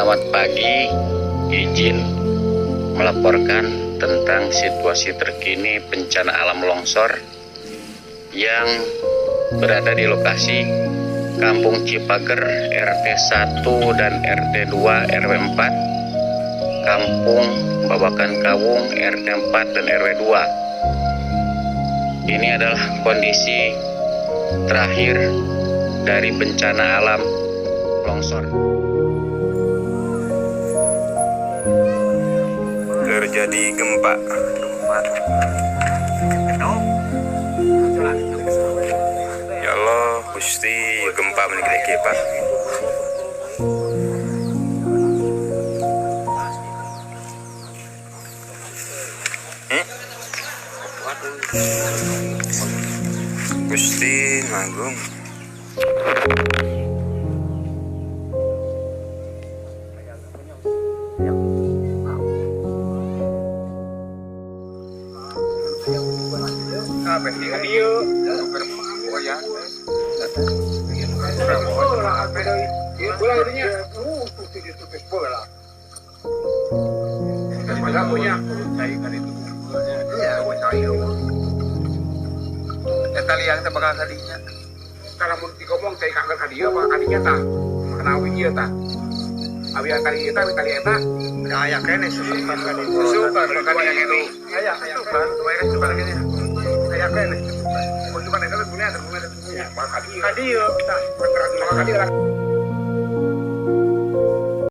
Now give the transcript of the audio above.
Selamat pagi, izin melaporkan tentang situasi terkini bencana alam longsor yang berada di lokasi Kampung Cipager RT 1 dan RT 2 RW 4, Kampung Babakan Kawung RT 4 dan RW 2. Ini adalah kondisi terakhir dari bencana alam longsor. Terjadi gempa. Ya Allah, Gusti gempa meniki Pak. Gusti Agung. Eta liang teh bakal kadinya. Kalau mun dikomong teh kagak kadieu apa kadinya tah. Kenawi ieu tah. Abian kali eta kali eta aya kene susukan kali. Susukan kali kene. Aya susukan, mereka suka kene. Aya kene. Mun suka eta punya ada punya. Kadieu tah. Kadieu